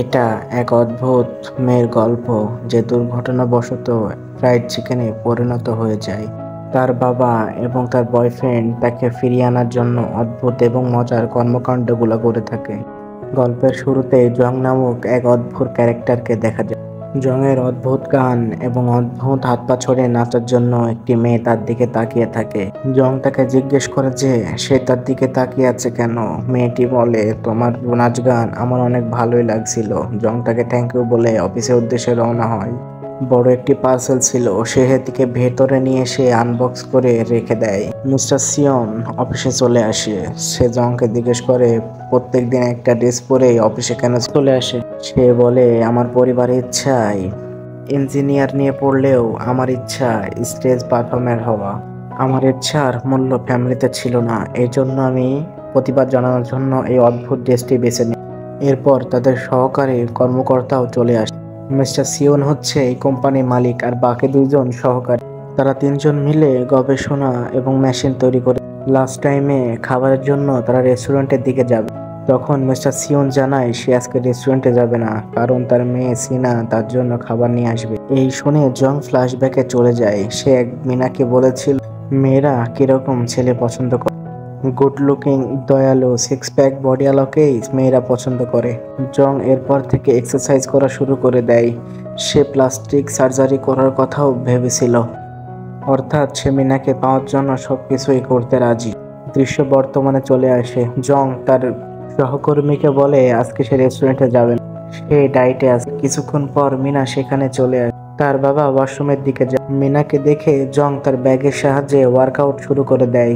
এটা এক অদ্ভুত মেয়ের গল্প যে দুর্ঘটনাবশত ফ্রাইড চিকেনে পরিণত হয়ে যায়। তার বাবা এবং তার বয়ফ্রেন্ড তাকে ফিরিয়ে আনার জন্য অদ্ভুত এবং মজার কর্মকাণ্ডগুলো করে থাকে। গল্পের শুরুতে জং নামক এক অদ্ভুত ক্যারেক্টারকে দেখা যায়। জংয়ের অদ্ভুত গান এবং অদ্ভুত হাত পা ছড়িয়ে নাচার জন্য একটি মেয়ে তার দিকে তাকিয়ে থাকে। জং তাকে জিজ্ঞেস করে যে সে তার দিকে তাকিয়ে আছে কেন। মেয়েটি বলে, তোমার নাচ গান আমার অনেক ভালোই লাগছিল। জং তাকে থ্যাংক ইউ বলে অফিসের উদ্দেশ্যে রওনা হয়। বড় একটি পার্সেল ছিল, সে সেটিকে ভেতরে নিয়ে এসে আনবক্স করে রেখে দেয়। মিস্টার সিয়ন অফিসে চলে আসে। সে জংকে জিজ্ঞেস করে প্রত্যেকদিন একটা ড্রেস পরে অফিসে কেন চলে আসে। সে বলে, আমার পরিবারের ইচ্ছায় ইঞ্জিনিয়ার নিয়ে পড়লেও আমার ইচ্ছা স্টেজ পারফর্মার হওয়া। আমার ইচ্ছার মূল্য ফ্যামিলিতে ছিল না, এই জন্য আমি প্রতিবাদ জানানোর জন্য এই অদ্ভুত ড্রেসটি বেছে নিই। এরপর তাদের সহকারী কর্মকর্তাও চলে আসে। মিস্টার সিওন হচ্ছে এই কোম্পানির মালিক আর বাকি দুইজন সহকারী। তারা তিনজন মিলে গবেষণা এবং মেশিন তৈরি করে। লাস্ট টাইমে খাবারের জন্য তারা রেস্টুরেন্টের দিকে যাবে। তখন মিস্টার সিওন জানায় সে আজকে রেস্টুরেন্টে যাবে না, কারণ তার মেয়ে সিনা তার জন্য খাবার নিয়ে আসবে। এই শুনে জং ফ্ল্যাশব্যাকে চলে যায়। সে এক মিনাকে বলেছিল মেয়েরা কিরকম ছেলে পছন্দ করে। গুড লুকিং, দয়ালু, সিক্স প্যাক বডিওয়ালাকেই মেয়েরা পছন্দ করে। জং এরপর থেকে এক্সারসাইজ করা শুরু করে দেয়। সে প্লাস্টিক সার্জারি করার কথাও ভেবেছিল, অর্থাৎ সে মিনাকে পাওয়ার জন্য সবকিছুই করতে রাজি। দৃশ্য বর্তমানে চলে আসে। জং তার সহকর্মীকে বলে আজকে সে রেস্টুরেন্টে যাবে না, সে ডায়েটে আছে। কিছুক্ষণ পর মিনা সেখানে চলে আসে। তার বাবা ওয়াশরুমের দিকে যায়। মিনাকে দেখে জং তার ব্যাগের সাহায্যে ওয়ার্কআউট শুরু করে দেয়।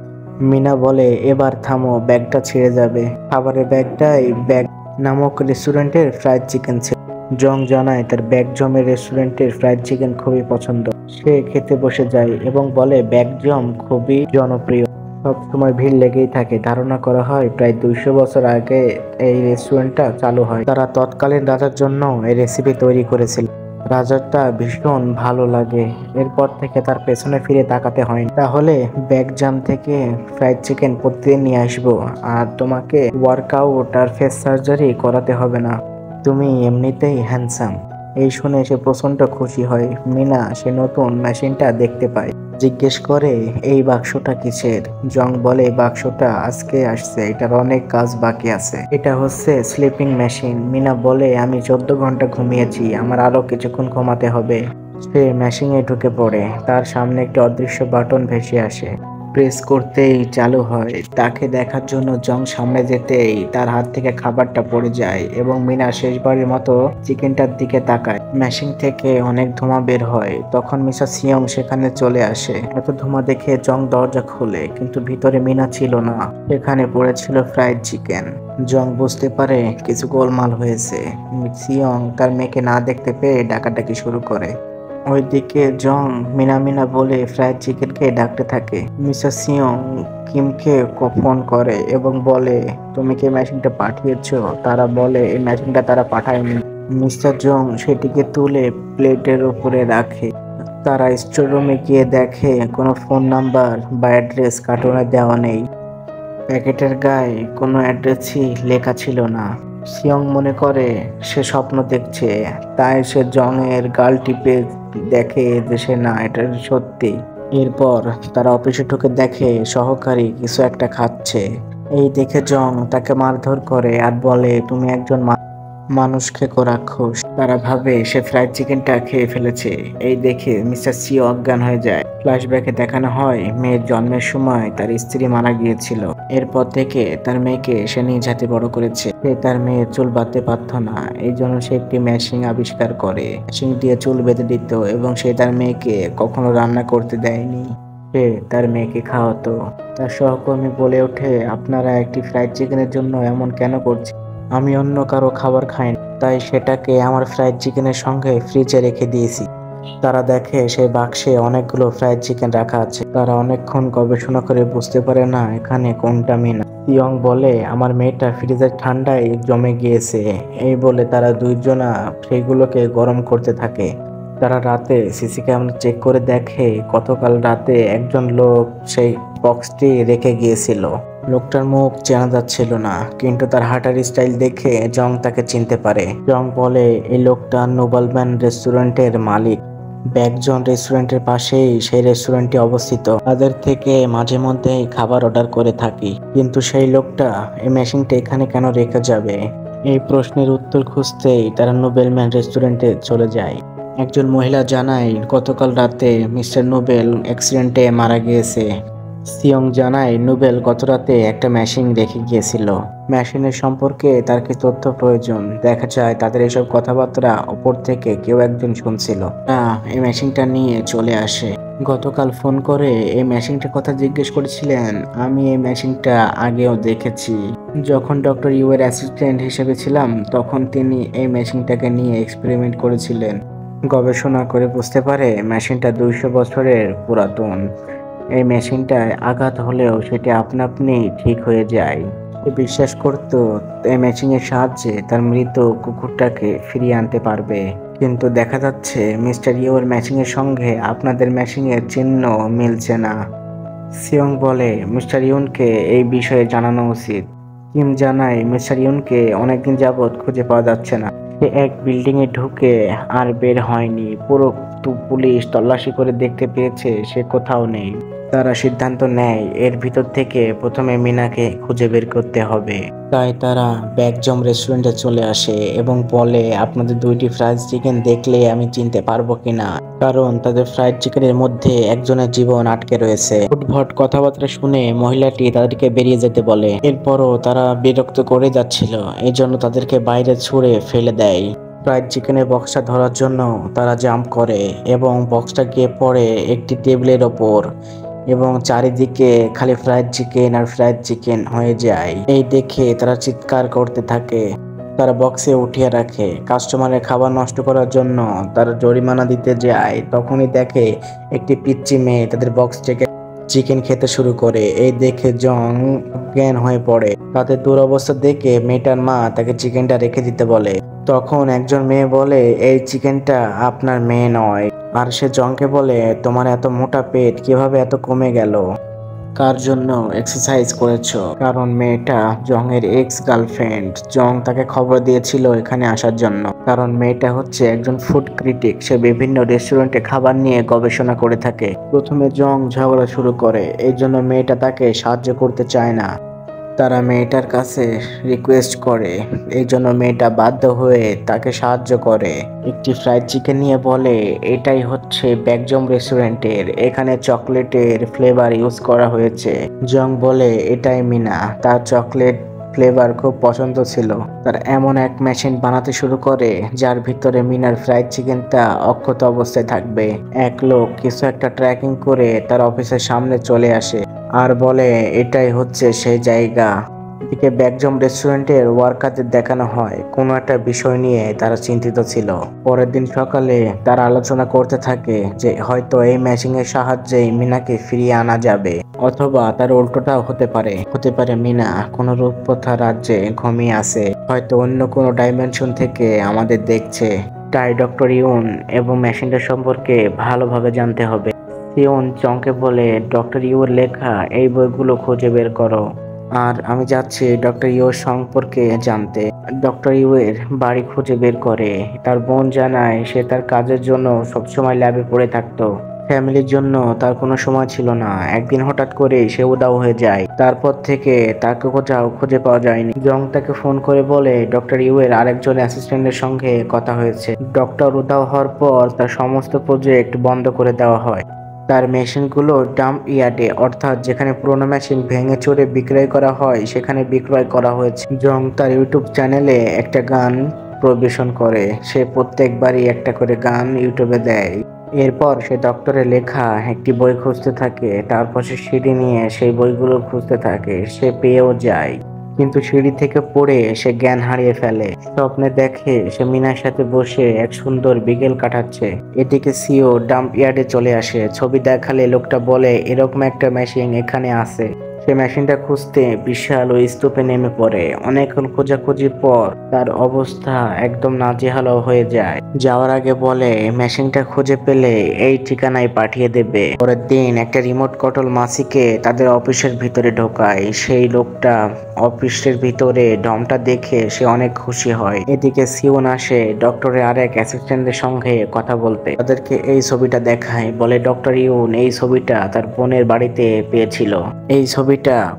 মিনা বলে, এবার থামো, ব্যাগটা ছিঁড়ে যাবে। খাবারের ব্যাগটাই ব্যাগ নামক রেস্টুরেন্টের ফ্রাইড চিকেন ছিল। জং জানায় তার ব্যাগজমের রেস্টুরেন্টের ফ্রাইড চিকেন খুবই পছন্দ। সে খেতে বসে যায় এবং বলে ব্যাগজম খুবই জনপ্রিয়, সবসময় ভিড় লেগেই থাকে। ধারণা করা হয় প্রায় 200 বছর আগে এই রেস্টুরেন্টটা চালু হয়। তারা তৎকালীন রাজার জন্য এই রেসিপি তৈরি করেছিল। রাজারটা ভীষণ ভালো লাগে। এরপর থেকে তার পেছনে ফিরে তাকাতে হয়নি। তাহলে ব্যাগজাম থেকে ফ্রাইড চিকেন প্রতিদিন নিয়ে আসবো, আর তোমাকে ওয়ার্কআউট আর ফেস সার্জারি করাতে হবে না, তুমি এমনিতেই হ্যান্ডসাম। এই শুনে সে প্রচন্ড খুশি হয়। মিনা সে নতুন মেশিনটা দেখতে পায়, জিজ্ঞেস করে এই বাক্সটা কিসের। জং বলে বাক্সটা আজকে আসছে, এটার অনেক কাজ বাকি আছে। এটা হচ্ছে স্লিপিং মেশিন। মিনা বলে আমি 14 ঘন্টা ঘুমিয়েছি, আমার আরো কিছুক্ষণ ঘুমাতে হবে। সে মেশিনে ঢুকে পড়ে। তার সামনে একটি অদৃশ্য বাটন ভেসে আসে। প্রেস করতেই চালু হয়। তাকে দেখার জন্য জং সামনে যেতেই তার হাত থেকে খাবারটা পড়ে যায় এবং মিনা শেষবারের মতো চিকেনটার দিকে তাকায়। মেশিন থেকে অনেক ধোঁয়া বের হয়। তখন মিস্টার সিয়ং সেখানে চলে আসে। এত ধোঁয়া দেখে জং দরজা খোলে, কিন্তু ভিতরে মিনা ছিল না, সেখানে পড়েছিল ফ্রাইড চিকেন। জং বুঝতে পারে কিছু গোলমাল হয়েছে। সিয়ং তার মেয়েকে না দেখতে পেয়ে ডাকাডাকি শুরু করে। ওইদিকে জং মিনা মিনা বলে ফ্রাইড চিকেনকে ডাকতে থাকে। মিস্টার সিয়ং কিমকে ফোন করে এবং বলে তুমি কি মেশিনটা পাঠিয়েছো। তারা বলে এই মেশিনটা তারা পাঠায়নি। মিস্টার জং সেটিকে তুলে প্লেটের উপরে রাখে। তারা স্টোররুমে গিয়ে দেখে কোনো ফোন নাম্বার বা অ্যাড্রেস কার্টুনে দেওয়া নেই। প্যাকেটের গায়ে কোনো অ্যাড্রেসই লেখা ছিল না। সিয়ং মনে করে সে স্বপ্ন দেখছে, তাই সে জং এর গাল টিপে দেখে যে সে না, এটা সত্যি। এরপর তারা অফিসে ঢুকে দেখে সহকারী কিছু একটা খাচ্ছে। এই দেখে জং তাকে মারধর করে আর বলে তুমি একজন মানুষ খেকো রাক্ষস। তারা ভাবে সে ফ্রাইড চিকেনটা খেয়ে ফেলেছে। এই দেখে মিস্টার সিও অজ্ঞান হয়ে যায়। ফ্ল্যাশব্যাকে দেখানো হয় মেয়ের জন্মের সময় তার স্ত্রী মারা গিয়েছিল। এরপর থেকে তার মেয়েকে সে নিজ হাতে বড় করেছে। সে তার মেয়ের চুল বাঁধতে পারত না, এই জন্য সে একটি মেশিন আবিষ্কার করে। মেশিন দিয়ে চুল বেঁধে দিত এবং সে তার মেয়েকে কখনো রান্না করতে দেয়নি, সে তার মেয়েকে খাওয়াতো। তার সহকর্মী বলে ওঠে আপনারা একটি ফ্রাইড চিকেনের জন্য এমন কেন করছেন। আমি অন্য কারো খাবার খাই না, তাই সেটাকে আমার ফ্রাইড চিকেনের সঙ্গে ফ্রিজে রেখে দিয়েছি। তারা দেখে সেই বাক্সে অনেকগুলো ফ্রাইড চিকেন রাখা আছে। তারা অনেকক্ষণ গবেষণা করে বুঝতে পারে না এখানে কোনটা মিনা। ইয়ং বলে আমার মেয়েটা ফ্রিজের ঠান্ডায় জমে গিয়েছে। এই বলে তারা দুইজনা সেগুলোকে গরম করতে থাকে। তারা রাতে সিসি ক্যামেরা চেক করে দেখে গতকাল রাতে একজন লোক সেই বক্সটি রেখে গিয়েছিল। লোকটার মুখ চেনা যাচ্ছিল না, কিন্তু তার হাঁটার স্টাইল দেখে জং তাকে চিনতে পারে। জং বলে এই লোকটা নোবেলম্যান রেস্টুরেন্টের মালিক। ব্যাকজন রেস্টুরেন্টের পাশেই সেই রেস্টুরেন্টটি অবস্থিত। তাদের থেকে মাঝে মধ্যেই খাবার অর্ডার করে থাকি, কিন্তু সেই লোকটা এই মেশিনটা এখানে কেন রেখে যাবে? এই প্রশ্নের উত্তর খুঁজতেই তারা নোবেলম্যান রেস্টুরেন্টে চলে যায়। একজন মহিলা জানায় গতকাল রাতে মিস্টার নোবেল অ্যাক্সিডেন্টে মারা গিয়েছে। সিয়ং জানায় নোবেল গত রাতে একটা মেশিন রেখে গিয়েছিল। মেশিনের সম্পর্কে তার কি তথ্য প্রয়োজন? দেখা যায় তাদের এসব কথাবার্তা ওপর থেকে কেউ একজন শুনছিল। এই মেশিনটা নিয়ে চলে আসে। গতকাল ফোন করে এই মেশিনটার কথা জিজ্ঞেস করেছিলেন। আমি এই মেশিনটা আগেও দেখেছি। যখন ডক্টর ইউ এর অ্যাসিস্ট্যান্ট হিসেবে ছিলাম তখন তিনি এই মেশিনটাকে নিয়ে এক্সপেরিমেন্ট করেছিলেন। গবেষণা করে বুঝতে পারে মেশিনটা 200 বছরের পুরাতন। এই মেশিনটায় আঘাত হলেও সেটি আপনা আপনি ঠিক হয়ে যায়। সে বিশ্বাস করত এই মেশিনের সাহায্যে তার মৃত কুকুরটাকে ফিরিয়ে আনতে পারবে। কিন্তু দেখা যাচ্ছে মিস্টার ইউর মেশিনের সঙ্গে আপনাদের মেশিনের চিহ্ন মিলছে না। সিয়ং বলে মিস্টার ইউনকে এই বিষয়ে জানানো উচিত। কিম জানায় মিস্টার ইউনকে অনেকদিন যাবৎ খুঁজে পাওয়া যাচ্ছে না। সে এক বিল্ডিং এ ঢুকে আর বের হয়নি। পুরো পুলিশ তল্লাশি করে দেখতে পেয়েছে সে কোথাও নেই। তারা সিদ্ধান্ত নেয় এর ভিতর থেকে প্রথমে মিনাকে খুঁজে বের করতে হবে। তাই তারা ব্যাকজম রেস্টুরেন্টে চলে আসে এবং বলে আপনাদের 2টি ফ্রাইড চিকেন দেখলে আমি চিনতে পারবো কিনা, কারণ তাদের ফ্রাইড চিকেনের মধ্যে একজনের জীবন আটকে রয়েছে। উদ্ভট কথাবার্তা শুনে মহিলাটি তাদেরকে বেরিয়ে যেতে বলে। এরপরও তারা বিরক্ত করে যাচ্ছিল, এই জন্য তাদেরকে বাইরে ছুঁড়ে ফেলে দেয়। ফ্রাইড চিকেনের বক্সটা ধরার জন্য তারা জাম্প করে এবং বক্সটা গিয়ে পড়ে একটি টেবিলের ওপর এবং চারিদিকে খালি ফ্রাইড চিকেন আর ফ্রাইড চিকেন হয়ে যায়। এই দেখে তারা চিৎকার করতে থাকে। তারা বক্সে উঠিয়ে রাখে। কাস্টমারের খাবার নষ্ট করার জন্য তারা জরিমানা দিতে যায়। তখনই দেখে একটি পিচ্চি মেয়ে তাদের বক্স থেকে চিকেন খেতে শুরু করে। এই দেখে জং অজ্ঞান হয়ে পড়ে। তাদের দুরবস্থা দেখে মেয়েটার মা তাকে চিকেনটা রেখে দিতে বলে। তখন একজন মেয়ে বলে এই চিকেনটা আপনার মেয়ে নয়। আর সে জংকে বলে তোমার এত মোটা পেট কিভাবে এত কমে গেল? কার জন্য এক্সারসাইজ করেছো? কারণ মেয়েটা জং এর এক্স গার্লফ্রেন্ড। জং তাকে খবর দিয়েছিল এখানে আসার জন্য, কারণ মেয়েটা হচ্ছে একজন ফুড ক্রিটিক। সে বিভিন্ন রেস্টুরেন্টে খাবার নিয়ে গবেষণা করে থাকে। প্রথমে জং ঝগড়া শুরু করে, এই জন্য মেয়েটা তাকে সাহায্য করতে চায় না। তারা মেয়েটার কাছে রিকোয়েস্ট করে, এই জন্য মেয়েটা বাধ্য হয়ে তাকে সাহায্য করে। একটি ফ্রাইড চিকেন নিয়ে বলে এটাই হচ্ছে ব্যাকজম রেস্টুরেন্টের, এখানে চকলেটের ফ্লেভার ইউজ করা হয়েছে। জং বলে এটাই মিনা, তার চকলেট ফ্লেভার খুব পছন্দ ছিল। তার এমন এক মেশিন বানাতে শুরু করে যার ভিতরে মিনার ফ্রাইড চিকেনটা অক্ষত অবস্থায় থাকবে। এক লোক কিছু একটা ট্র্যাকিং করে তার অফিসের সামনে চলে আসে আর বলে এটাই হচ্ছে সেই জায়গা। এদিকে ব্যাকজম রেস্টুরেন্টের ওয়ার্কারদের দেখানো হয় কোনো একটা বিষয় নিয়ে তারা চিন্তিত ছিল। পরের দিন সকালে তারা আলোচনা করতে থাকে যে হয়তো এই মেশিনের সাহায্যেই মিনাকে ফিরিয়ে আনা যাবে, অথবা তার উল্টোটাও হতে পারে মিনা কোনো রূপকথা রাজ্যে ঘুমিয়ে আছে, হয়তো অন্য কোনো ডাইমেনশন থেকে আমাদের দেখছে। তাই ডক্টর ইউন এবং মেশিনটা সম্পর্কে ভালোভাবে জানতে হবে। সিওন চংকে বলে ডক্টর ইউর লেখা এই বইগুলো খুঁজে বের করো, আর আমি যাচ্ছি ডক্টর ইউর সম্পর্কে জানতে। ডক্টর ইউ এর বাড়ি খুঁজে বের করে। তার বোন জানায় সে তার কাজের জন্য সবসময় ল্যাবে পড়ে থাকতো, ফ্যামিলির জন্য তার কোনো সময় ছিল না। একদিন হঠাৎ করে সে উধাও হয়ে যায়, তারপর থেকে তাকে কোথাও খুঁজে পাওয়া যায়নি। জং তাকে ফোন করে বলে ডক্টর ইউ এর আরেকজন অ্যাসিস্ট্যান্টের সঙ্গে কথা হয়েছে। ডক্টর উধাও হওয়ার পর তার সমস্ত প্রজেক্ট বন্ধ করে দেওয়া হয়। তার মেশিনগুলো ডাম্প ইয়ার্ডে, অর্থাৎ যেখানে পুরোনো মেশিন ভেঙে চুরে বিক্রয় করা হয় সেখানে বিক্রয় করা হয়েছে। জং তার ইউটিউব চ্যানেলে একটা গান পরিবেশন করে। সে প্রত্যেকবারই একটা করে গান ইউটিউবে দেয়। এরপর সে ডক্টরের লেখা একটি বই খুঁজতে থাকে। তারপর সে সিডি নিয়ে সেই বইগুলো খুঁজতে থাকে। সে পেয়েও যায়, কিন্তু সিঁড়ি থেকে পড়ে সে জ্ঞান হারিয়ে ফেলে। স্বপ্নে দেখে সে মিনার সাথে বসে এক সুন্দর বিকেল কাটাচ্ছে। এদিকে সিও ডাম্প ইয়ার্ডে চলে আসে। ছবি দেখালে লোকটা বলে এরকম একটা মেশিন এখানে আছে। সে মেশিনটা খুঁজতে বিশাল ওই স্তূপে নেমে পড়ে। অনেকক্ষণ খোঁজাখুঁজির পর তার অবস্থা একদম নাজেহাল হয়ে যায়। যাওয়ার আগে বলে মেশিনটা খুঁজে পেলে এই ঠিকানায় পাঠিয়ে দেবে। পরের দিন একটা রিমোট কন্ট্রোল মাসিকে তাদের অফিসের ভিতরে ঢোকায়। সেই লোকটা অফিসের ভিতরে ডমটা দেখে সে অনেক খুশি হয়। এদিকে সিওন আসে ডক্টরের আরেক অ্যাসিস্ট্যান্টের সঙ্গে কথা বলতে। তাদেরকে এই ছবিটা দেখায়, বলে ডক্টর ইউন এই ছবিটা তার বোনের বাড়িতে পেয়েছিল। এই ছবিটা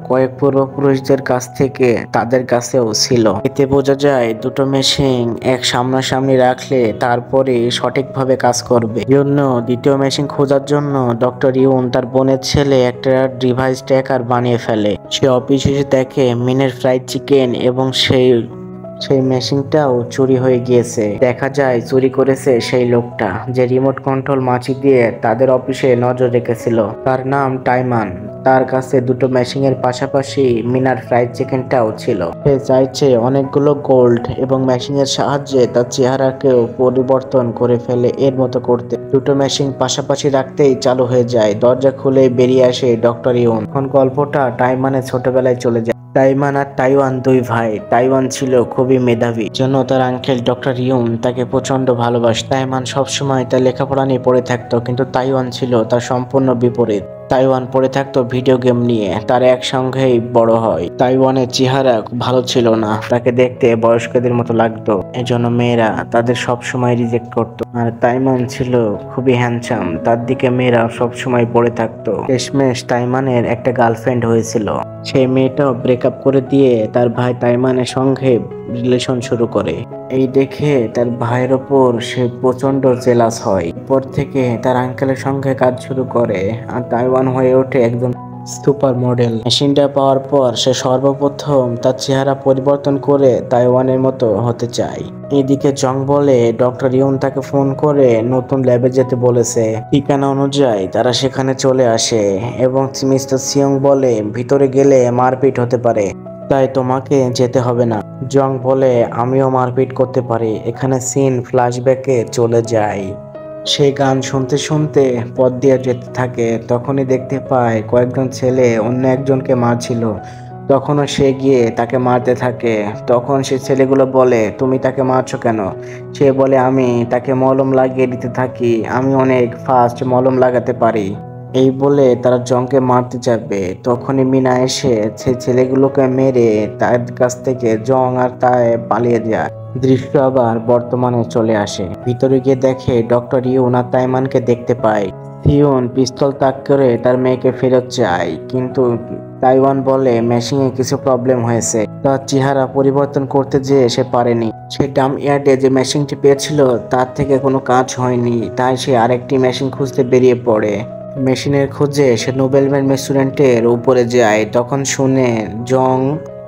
কয়েক পূর্বপুরুষদের কাছ থেকে তাদের কাছেও ছিল। এতে বোঝা যায় দুটো মেশিন এক সামনাসামনি রাখলে তারপরে সঠিকভাবে কাজ করবে। জন্য দ্বিতীয় মেশিন খোঁজার জন্য ডক্টর ইউন তার বোনের ছেলে একটা ডিভাইস ট্র্যাকার বানিয়ে ফেলে। সে অফিসে দেখে মিনের ফ্রাইড চিকেন এবং সেই মেশিনটাও চুরি হয়ে গিয়েছে। দেখা যায় চুরি করেছে সেই লোকটা যে রিমোট কন্ট্রোল মাছি দিয়ে তাদের অফিসে নজর রেখেছিল। তার নাম টাইমান। তার কাছে দুটো মেশিনের পাশাপাশি মিনার ফ্রাইড চিকেনটাও ছিল। সে চাইছে অনেকগুলো গোল্ড এবং মেশিনের সাহায্যে তার চেহারাকেও পরিবর্তন করে ফেলে এর মতো করতে। দুটো মেশিন পাশাপাশি রাখতেই চালু হয়ে যায়। দরজা খুলে বেরিয়ে আসে ডক্টর ইউন। এখন গল্পটা টাইমানের ছোটবেলায় চলে যায়। তাইমান আর তাইওয়ান দুই ভাই। তাইওয়ান ছিল খুবই মেধাবী, জন্য তার আঙ্কেল ডক্টর ইউন তাকে প্রচন্ড ভালোবাসত। তাইমান সবসময় তার লেখাপড়া নিয়ে পড়ে থাকতো, কিন্তু তাইওয়ান ছিল তার সম্পূর্ণ বিপরীত। তাইওয়ান পড়ে থাকতো ভিডিও গেম নিয়ে। তার একসঙ্গেই বড় হয়। তাইওয়ানের চেহারা ভালো ছিল না, তাকে দেখতে বয়স্কদের মতো লাগতো। এজন্য মেয়েরা তাদের সবসময় রিজেক্ট করতো। আর তাইমান ছিল খুবই হ্যান্ডসাম, তার দিকে মেয়েরা সবসময় পড়ে থাকতো। শেষমেশ তাইমানের একটা গার্লফ্রেন্ড হয়েছিল। সেই মেয়েটাও ব্রেকআপ করে দিয়ে তার ভাই তাইমানের সঙ্গে রিলেশন শুরু করে। এই দেখে তার ভাইয়ের ওপর সে প্রচন্ড জেলাস হয়। এরপর থেকে তার আঙ্কেলের সঙ্গে কাজ শুরু করে আর তাইওয়ান হয়ে ওঠে একদম সুপার মডেল। মেশিনটা পাওয়ার পর সে সর্বপ্রথম তার চেহারা পরিবর্তন করে তাইওয়ানের মতো হতে চায়। এদিকে জং বলে ডক্টর ইউন তাকে ফোন করে নতুন ল্যাবে যেতে বলেছে। ঠিকানা অনুযায়ী তারা সেখানে চলে আসে এবং মিস্টার সিয়ং বলে ভিতরে গেলে মারপিট হতে পারে, তাই তোমাকে যেতে হবে না। জং বলে আমিও মারপিট করতে পারি। এখানে সিন ফ্ল্যাশব্যাকে চলে যায়। সে গান শুনতে শুনতে পথ দিয়ে যেতে থাকে। তখনই দেখতে পায় কয়েকজন ছেলে অন্য একজনকে মারছিল। তখনও সে গিয়ে তাকে মারতে থাকে। তখন সে ছেলেগুলো বলে তুমি তাকে মারছো কেন? সে বলে আমি তাকে মলম লাগিয়ে দিতে থাকি, আমি অনেক ফাস্ট মলম লাগাতে পারি। এই বলে তারা জংকে মারতে যাবে। তখনই মিনা এসে সেই ছেলেগুলোকে মেরে তার কাছ থেকে জং আর তাই পালিয়ে যায়। দৃশ্য আবার বর্তমানে চলে আসে। ভিতরে গিয়ে দেখে ডক্টর ইউন আর তাইমানকে দেখতে পায়। সিওন পিস্তল তাক করে তার মেয়েকে ফেরত চায়, কিন্তু তাইওয়ান বলে মেশিনে কিছু প্রবলেম হয়েছে। তার চেহারা পরিবর্তন করতে যেয়ে সে পারেনি। সে ডাম ইয়ার্ডে যে মেশিনটি পেয়েছিল তার থেকে কোনো কাজ হয়নি, তাই সে আরেকটি মেশিন খুঁজতে বেরিয়ে পড়ে। মেশিনের খোঁজে সে নোবেলম্যান রেস্টুরেন্টের উপরে যায়। তখন শুনে জং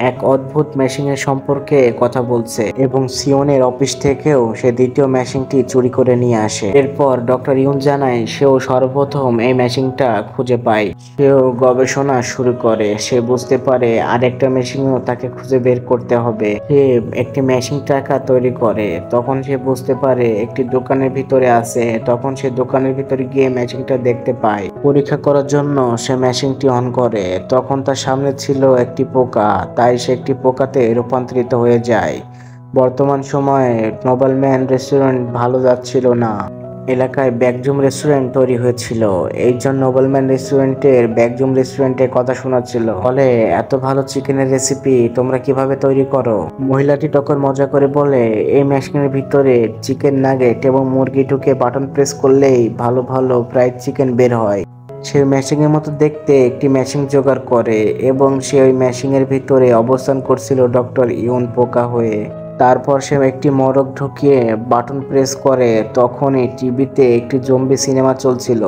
এক অদ্ভুত মেশিনের সম্পর্কে কথা বলছে এবং সিওনের অফিস থেকেও সে দ্বিতীয় মেশিনটি চুরি করে নিয়ে আসে। এরপর ডক্টর ইউন জানায় সেও সর্বপ্রথম এই মেশিনটা খুঁজে পায়। সেও গবেষণা শুরু করে। সে বুঝতে পারে আরেকটা মেশিনও তাকে খুঁজে বের করতে হবে। সে একটি মেশিন টাকা তৈরি করে। তখন সে বুঝতে পারে একটি দোকানের ভিতরে আছে। তখন সে দোকানের ভিতরে গিয়ে মেশিনটা দেখতে পায়। পরীক্ষা করার জন্য সে মেশিনটি অন করে। তখন তার সামনে ছিল একটি পোকা, তাই সে একটি পোকাতে রূপান্তরিত হয়ে যায়। বর্তমান সময়ে নোবেলম্যান রেস্টুরেন্ট ভালো যাচ্ছিল না। এলাকায় ব্যাকজুম রেস্টুরেন্ট তৈরি হয়েছিল। এই জন্য নোবেলম্যান রেস্টুরেন্টের ব্যাকজুম রেস্টুরেন্টের কথা শোনাচ্ছিল। বলে এত ভালো চিকেনের রেসিপি তোমরা কিভাবে তৈরি করো? মহিলাটি তখন মজা করে বলে এই মেশিনের ভিতরে চিকেন নাগেট এবং মুরগি ঢুকে বাটন প্রেস করলেই ভালো ভালো ফ্রাইড চিকেন বের হয়। সে মেশিনের মতো দেখতে একটি মেশিন জোগাড় করে এবং সে ওই মেশিনের ভিতরে অবস্থান করছিল ডক্টর ইউন পোকা হয়ে। তারপর সে একটি মরক ঢুকিয়ে বাটন প্রেস করে। তখনই টিভিতে একটি জম্বি সিনেমা চলছিল।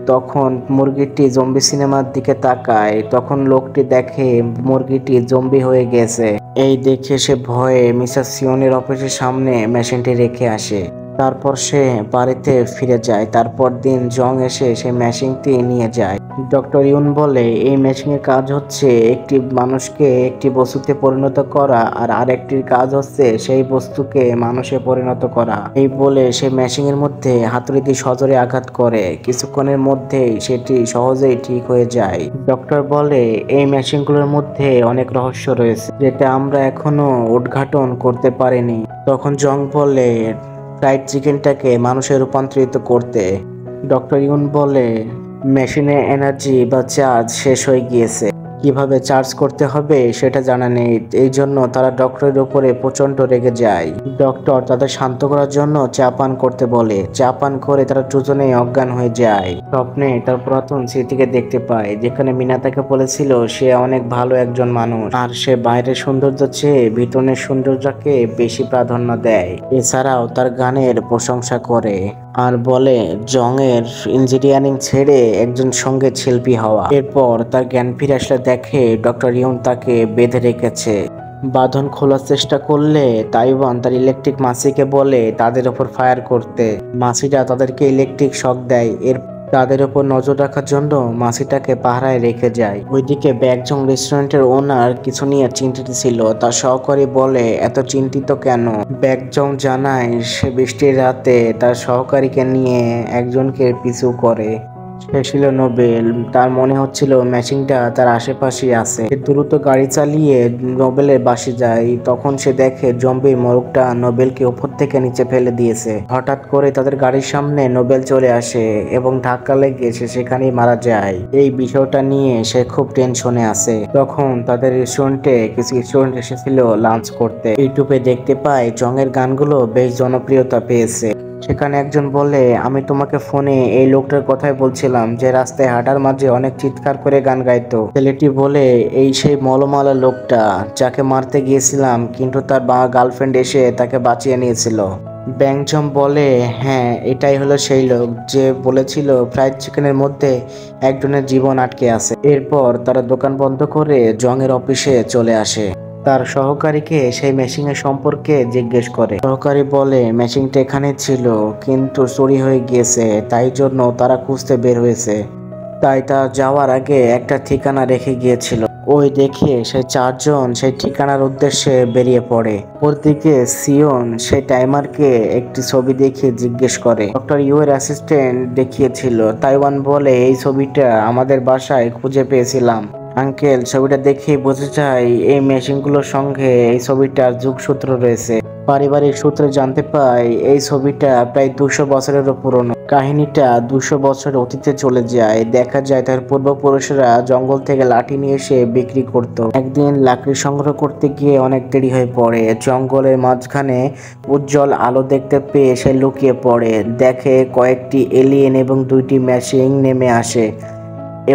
তখন মুরগিটি জম্বি সিনেমার দিকে তাকায়। তখন লোকটি দেখে মুরগিটি জম্বি হয়ে গেছে। এই দেখে সে ভয়ে মিসেস সিওনের অফিসের সামনে মেশিনটি রেখে আসে। তারপর সে বাড়িতে ফিরে যায়। তারপর দিন জং এসে সেই মেশিনটি নিয়ে যায়। ডক্টর ইউন বলে এই মেশিনের কাজ হচ্ছে একটি মানুষকে একটি বস্তুতে পরিণত করা, আর আরেকটির কাজ হচ্ছে সেই বস্তুকে মানুষে পরিণত করা। এই বলে সে মেশিনের মধ্যে হাতুড়ি দিয়ে সজোরে আঘাত করে। কিছুক্ষণের মধ্যেই সেটি সহজেই ঠিক হয়ে যায়। ডক্টর বলে এই মেশিনগুলোর মধ্যে অনেক রহস্য রয়েছে যেটা আমরা এখনো উদ্ঘাটন করতে পারিনি। তখন জং বলে ফ্রাইড চিকেনটাকে মানুষে রূপান্তরিত করতে। ডক্টর ইউন বলে মেশিনে এনার্জি বা চার্জ শেষ হয়ে গিয়েছে, কিভাবে চার্জ করতে হবে সেটা জানা নেই। এই জন্য তারা ডক্টরের উপরে প্রচন্ড রেগে যায়। ডক্টর তাদের শান্ত করার জন্য চা পান করতে বলে। চা পান করে তারা দুজনেই অজ্ঞান হয়ে যায়। স্বপ্নে তার পুরাতন স্মৃতিকে দেখতে পায়, যেখানে মিনা তাকে বলেছিল সে অনেক ভালো একজন মানুষ, আর সে বাইরের সৌন্দর্য চেয়ে ভিতরের সৌন্দর্যকে বেশি প্রাধান্য দেয়। এছাড়াও তার গানের প্রশংসা করে আর বলে জং এর ইঞ্জিনিয়ারিং ছেড়ে একজন সঙ্গীত শিল্পী হওয়া। এরপর তার জ্ঞান ফিরে আসলে দেখে ডক্টর ইয়ং তাকে বেঁধে রেখেছে। বাঁধন খোলার চেষ্টা করলে তাইওয়ান তার ইলেকট্রিক মাসিকে বলে তাদের উপর ফায়ার করতে। মাসিটা তাদেরকে ইলেকট্রিক শক দেয়। তাদের উপর নজর রাখার জন্য মাসিটাকে পাহারায় রেখে যায়। ওইদিকে ব্যাকজং রেস্টুরেন্টের ওনার কিছু নিয়ে চিন্তিত ছিল। তার সহকারী বলে এত চিন্তিত কেন? ব্যাকজং জানায় সে বৃষ্টির রাতে তার সহকারীকে নিয়ে একজনকে পিছু করে। সে ছিল নোবেল। তার মনে হচ্ছিল মেশিনটা তার আশেপাশেই আছে। সে দ্রুত গাড়ি চালিয়ে নোবেলের বাসে যায়। তখন সে দেখে জম্বির মোরগটা নোবেলকে উপর থেকে নিচে ফেলে দিয়েছে। হঠাৎ করে তাদের গাড়ির সামনে নোবেল চলে আসে এবং ধাক্কা লেগে সে সেখানেই মারা যায়। এই বিষয়টা নিয়ে সে খুব টেনশনে আছে। তখন তাদের রেস্টুরেন্টে কিছু স্টুডেন্ট এসেছিল লাঞ্চ করতে। ইউটিউবে দেখতে পায় জং এর গানগুলো বেশ জনপ্রিয়তা পেয়েছে। সেখানে একজন বলে আমি তোমাকে ফোনে এই লোকটার কথাই বলছিলাম যে রাস্তায় হাঁটার মাঝে অনেক চিৎকার করে গান গাইতো। ছেলেটি বলে এই সেই মলমালা লোকটা যাকে মারতে গিয়েছিলাম, কিন্তু তার গার্লফ্রেন্ড এসে তাকে বাঁচিয়ে নিয়েছিল। ব্যাংচম বলে হ্যাঁ, এটাই হলো সেই লোক যে বলেছিল ফ্রাইড চিকেনের মধ্যে একজনের জীবন আটকে আছে। এরপর তারা দোকান বন্ধ করে জং এর অফিসে চলে আসে। তার সহকারীকে সেই মেশিনের সম্পর্কে জিজ্ঞেস করে। সহকারী বলে মেশিনটা এখানে ছিল কিন্তু চুরি হয়ে গিয়েছে, তাই জন্য তারা খুঁজতে বের হয়েছে। তাই তারা যাওয়ার আগে একটা ঠিকানা রেখে গিয়েছিল। ওই দেখে সেই চারজন সেই ঠিকানার উদ্দেশ্যে বেরিয়ে পড়ে। ওরদিকে সিওন সেই টাইমারকে একটি ছবি দেখিয়ে জিজ্ঞেস করে ডক্টর ইউ এর অ্যাসিস্ট্যান্ট দেখিয়েছিল। তাইওয়ান বলে এই ছবিটা আমাদের বাসায় খুঁজে পেয়েছিলাম আঙ্কেল। ছবিটা দেখেই বোঝা যায় এই মেশিনগুলোর সঙ্গে এই ছবিটার যোগসূত্র রয়েছে। পারিবারিক সূত্রে জানতে পাই এই ছবিটা প্রায় 200 বছরেরও পুরনো। কাহিনীটা 200 বছর অতীতে চলে যায়। দেখা যায় তার পূর্বপুরুষরা জঙ্গল থেকে লাঠি নিয়ে এসে বিক্রি করত। একদিন লাকড়ি সংগ্রহ করতে গিয়ে অনেক দেরি হয়ে পড়ে। জঙ্গলের মাঝখানে উজ্জ্বল আলো দেখতে পেয়ে সে লুকিয়ে পড়ে। দেখে কয়েকটি এলিয়েন এবং 2টি মেশিন নেমে আসে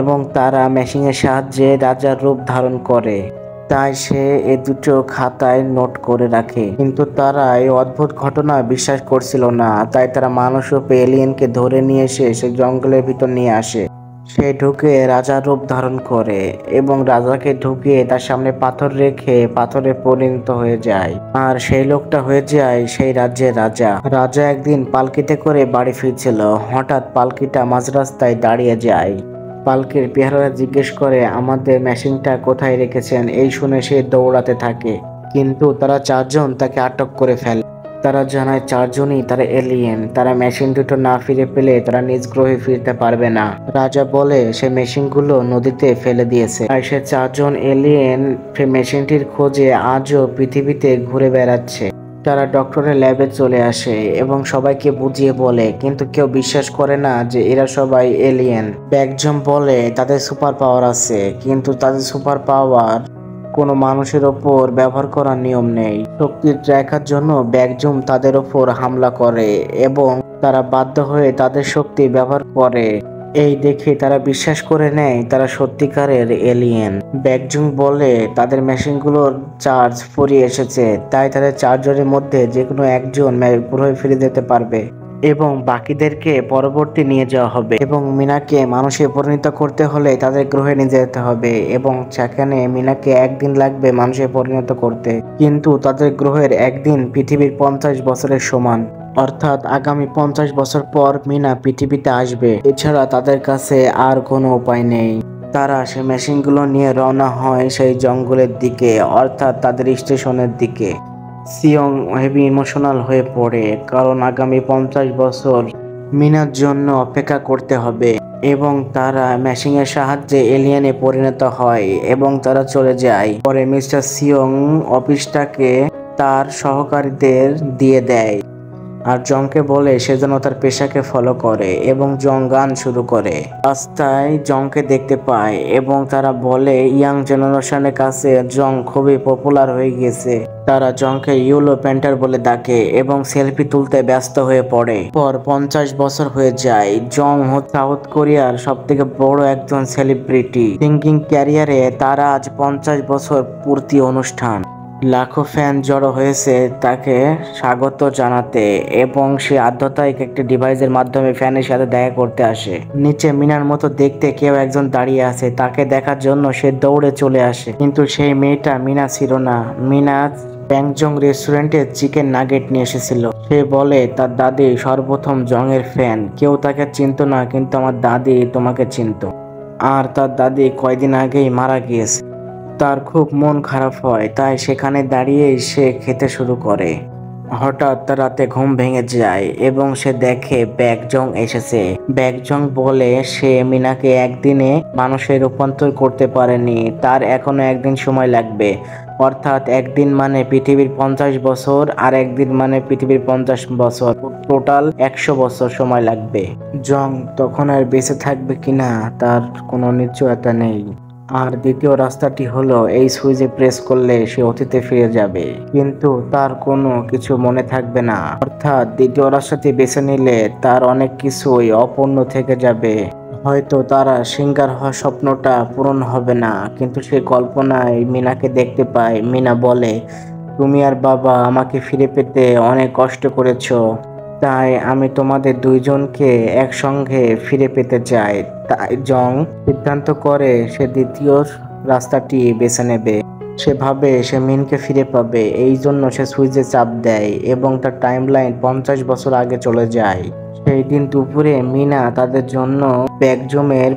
এবং তারা মেশিনের সাহায্যে রাজার রূপ ধারণ করে। তাই সে এই দুটো খাতায় নোট করে রাখে। কিন্তু তারা এই অদ্ভুত ঘটনা বিশ্বাস করছিল না। তাই তারা মানুষ রূপে এলিয়েনকে ধরে নিয়ে এসে সে জঙ্গলের ভিতর নিয়ে আসে। সে ঢুকে রাজার রূপ ধারণ করে এবং রাজাকে ঢুকিয়ে তার সামনে পাথর রেখে পাথরে পরিণত হয়ে যায়। আর সেই লোকটা হয়ে যায় সেই রাজ্যের রাজা। রাজা একদিন পালকিতে করে বাড়ি ফিরছিল। হঠাৎ পালকিটা মাঝ রাস্তায় দাঁড়িয়ে যায়। পালকির পেয়ারারা জিজ্ঞেস করে আমাদের মেশিনটা কোথায় রেখেছেন। এই শুনে সে দৌড়াতে থাকে, কিন্তু তারা চারজন তাকে আটক করে ফেলে। তারা জানায় চারজনই তারা এলিয়েন। তারা মেশিন দুটো না ফিরে পেলে তারা নিজ গ্রহে ফিরতে পারবে না। রাজা বলে সে মেশিনগুলো নদীতে ফেলে দিয়েছে। তাই সে চারজন এলিয়েন মেশিনটির খোঁজে আজও পৃথিবীতে ঘুরে বেড়াচ্ছে। তারা ডক্টরের ল্যাবে চলে আসে এবং সবাইকে বুঝিয়ে বলে, কিন্তু কেউ বিশ্বাস করে না যে এরা সবাই এলিয়েন। ব্যাকজম বলে তাদের সুপার পাওয়ার আছে, কিন্তু তাদের সুপার পাওয়ার কোনো মানুষের ওপর ব্যবহার করার নিয়ম নেই। শক্তি রাখার জন্য ব্যাকজম তাদের ওপর হামলা করে এবং তারা বাধ্য হয়ে তাদের শক্তি ব্যবহার করে। এই দেখে তারা বিশ্বাস করে নেয় তারা সত্যিকারের এলিয়েন। ব্যাকজুং বলে তাদের মেশিনগুলোর চার্জ ফুরিয়ে এসেছে, তাই তাদের চারজনের মধ্যে যে কোনো একজন গ্রহে ফিরে যেতে পারবে। এবং বাকিদেরকে পরবর্তী নিয়ে যাওয়া হবে এবং মিনাকে মানুষে পরিণত করতে হলে তাদের গ্রহে নিয়ে যেতে হবে এবং সেখানে মিনাকে একদিন লাগবে মানুষে পরিণত করতে, কিন্তু তাদের গ্রহের একদিন পৃথিবীর 50 বছরের সমান। অর্থাৎ আগামী 50 বছর পর মিনা পৃথিবীতে আসবে। এছাড়া তাদের কাছে আর কোনো উপায় নেই। তারা সে মেশিনগুলো নিয়ে রওনা হয় সেই জঙ্গলের দিকে, অর্থাৎ তাদের স্টেশনের দিকে। সিয়ং হেভি ইমোশনাল হয়ে পড়ে, কারণ আগামী 50 বছর মিনার জন্য অপেক্ষা করতে হবে এবং তারা মেশিনের সাহায্যে এলিয়েনে পরিণত হয় এবং তারা চলে যায়। পরে মিস্টার সিয়ং অফিসটাকে তার সহকারীদের দিয়ে দেয় আর জংকে বলে সে যেন তার পেশাকে ফলো করে এবং জং গান শুরু করে। রাস্তায় জংকে দেখতে পায় এবং তারা বলে ইয়াং জেনারেশনের কাছে জং খুবই পপুলার হয়ে গেছে। তারা জংকে ইউলো পেন্টার বলে ডাকে এবং সেলফি তুলতে ব্যস্ত হয়ে পড়ে। পর 50 বছর হয়ে যায়। জং সাউথ কোরিয়ার সবথেকে বড় একজন সেলিব্রিটি। সিঙ্গিং ক্যারিয়ারে তারা আজ 50 বছর পূর্তি অনুষ্ঠান। লাখো ফ্যান জড়ো হয়েছে তাকে স্বাগত জানাতে এবং সে আধ্যাত্মিক একটি ডিভাইসের মাধ্যমে ফ্যানের সাথে দেখা করতে আসে। নিচে মিনার মতো দেখতে কেউ একজন দাঁড়িয়ে আছে, তাকে দেখার জন্য সে দৌড়ে চলে আসে, কিন্তু সেই মেয়েটা মিনা ছিল না। মিনা প্যাংজং রেস্টুরেন্টে চিকেন নাগেট নিয়ে এসেছিল। সে বলে তার দাদি সর্বপ্রথম জং এর ফ্যান, কেউ তাকে চিনত না কিন্তু আমার দাদি তোমাকে চিনত, আর তার দাদি কয়দিন আগেই মারা গিয়েছে। তার খুব মন খারাপ হয়, তাই সেখানে দাঁড়িয়েই সে খেতে শুরু করে। হঠাৎ রাতে ঘুম ভেঙে যায় এবং সে দেখে ব্যাকজং এসেছে। ব্যাকজং বলে সে মিনাকে একদিনে মানুষে রূপান্তর করতে পারেনি, তার এখনো একদিন সময় লাগবে। অর্থাৎ একদিন মানে পৃথিবীর 50 বছর আর একদিন মানে পৃথিবীর 50 বছর, টোটাল 100 বছর সময় লাগবে। জং তখন আর বেঁচে থাকবে কিনা তার কোনো নিশ্চয়তা নেই। আর দ্বিতীয় রাস্তাটি হলো এই সুইচে প্রেস করলে সে অতীতে ফিরে যাবে, কিন্তু তার কোনো কিছু মনে থাকবে না। অর্থাৎ দ্বিতীয় রাস্তাটি বেছে নিলে তার অনেক কিছুই অপূর্ণ থেকে যাবে। হয়তো তারা সিঙ্গার হওয়ার স্বপ্নটা পূরণ হবে না, কিন্তু সে কল্পনায় মিনাকে দেখতে পায়। মিনা বলে, তুমি আর বাবা আমাকে ফিরে পেতে অনেক কষ্ট করেছো, তাই আমি তোমাদের দুইজনকে একসঙ্গে ফিরে পেতে চাই। তাই জং সিদ্ধান্ত করে সে দ্বিতীয় রাস্তাটি বেছে নেবে। সে ভাবে সে মিনকে ফিরে পাবে, এই জন্য সে সুইচে চাপ দেয় এবং তার টাইমলাইন 50 বছর আগে চলে যায়। সেই দিন দুপুরে মিনা তাদের জন্য ব্যাকজমের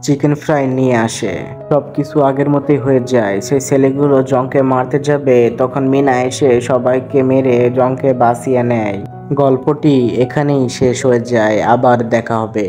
চিকেন ফ্রাই নিয়ে আসে। সবকিছু আগের মতোই হয়ে যায়। সেই ছেলেগুলো জংকে মারতে যাবে, তখন মিনা এসে সবাইকে মেরে জংকে বাঁচিয়ে নেয়। গল্পটি এখানেই শেষ হয়ে যায়। আবার দেখা হবে।